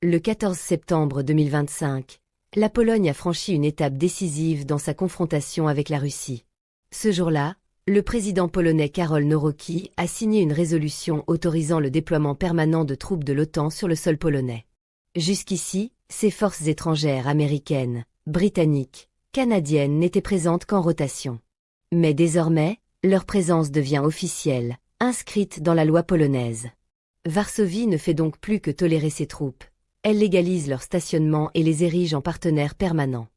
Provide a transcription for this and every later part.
Le 14 septembre 2025, la Pologne a franchi une étape décisive dans sa confrontation avec la Russie. Ce jour-là, le président polonais Karol Nawrocki a signé une résolution autorisant le déploiement permanent de troupes de l'OTAN sur le sol polonais. Jusqu'ici, ces forces étrangères américaines, britanniques, canadiennes n'étaient présentes qu'en rotation. Mais désormais, leur présence devient officielle, inscrite dans la loi polonaise. Varsovie ne fait donc plus que tolérer ces troupes. Elle légalise leur stationnement et les érige en partenaires permanents.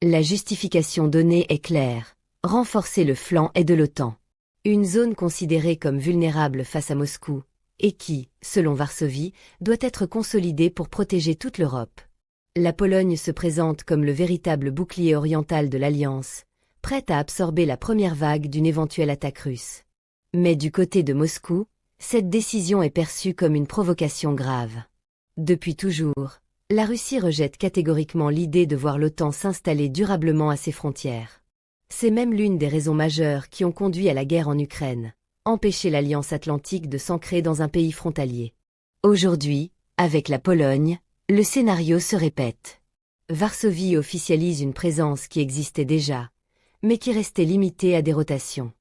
La justification donnée est claire. Renforcer le flanc est de l'OTAN. Une zone considérée comme vulnérable face à Moscou, et qui, selon Varsovie, doit être consolidée pour protéger toute l'Europe. La Pologne se présente comme le véritable bouclier oriental de l'Alliance, prête à absorber la première vague d'une éventuelle attaque russe. Mais du côté de Moscou, cette décision est perçue comme une provocation grave. Depuis toujours, la Russie rejette catégoriquement l'idée de voir l'OTAN s'installer durablement à ses frontières. C'est même l'une des raisons majeures qui ont conduit à la guerre en Ukraine, empêcher l'Alliance atlantique de s'ancrer dans un pays frontalier. Aujourd'hui, avec la Pologne, le scénario se répète. Varsovie officialise une présence qui existait déjà, mais qui restait limitée à des rotations.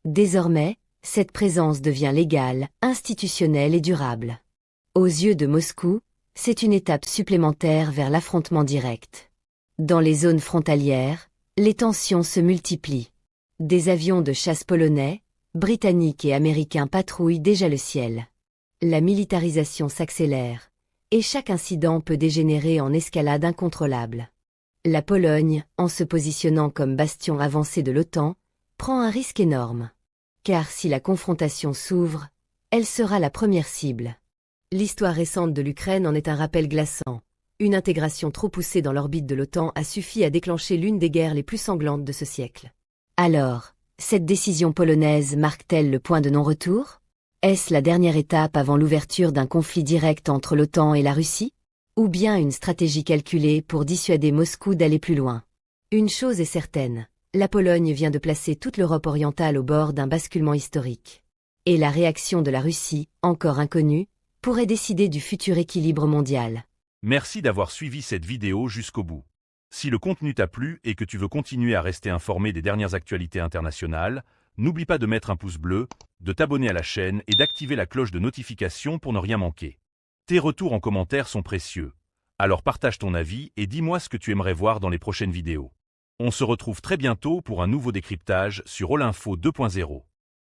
Désormais, cette présence devient légale, institutionnelle et durable. Aux yeux de Moscou, c'est une étape supplémentaire vers l'affrontement direct. Dans les zones frontalières, les tensions se multiplient. Des avions de chasse polonais, britanniques et américains patrouillent déjà le ciel. La militarisation s'accélère, et chaque incident peut dégénérer en escalade incontrôlable. La Pologne, en se positionnant comme bastion avancé de l'OTAN, prend un risque énorme. Car si la confrontation s'ouvre, elle sera la première cible. L'histoire récente de l'Ukraine en est un rappel glaçant. Une intégration trop poussée dans l'orbite de l'OTAN a suffi à déclencher l'une des guerres les plus sanglantes de ce siècle. Alors, cette décision polonaise marque-t-elle le point de non-retour? Est-ce la dernière étape avant l'ouverture d'un conflit direct entre l'OTAN et la Russie? Ou bien une stratégie calculée pour dissuader Moscou d'aller plus loin? Une chose est certaine, la Pologne vient de placer toute l'Europe orientale au bord d'un basculement historique. Et la réaction de la Russie, encore inconnue, pourrait décider du futur équilibre mondial. Merci d'avoir suivi cette vidéo jusqu'au bout. Si le contenu t'a plu et que tu veux continuer à rester informé des dernières actualités internationales, n'oublie pas de mettre un pouce bleu, de t'abonner à la chaîne et d'activer la cloche de notification pour ne rien manquer. Tes retours en commentaire sont précieux. Alors partage ton avis et dis-moi ce que tu aimerais voir dans les prochaines vidéos. On se retrouve très bientôt pour un nouveau décryptage sur Olinfo 2.0.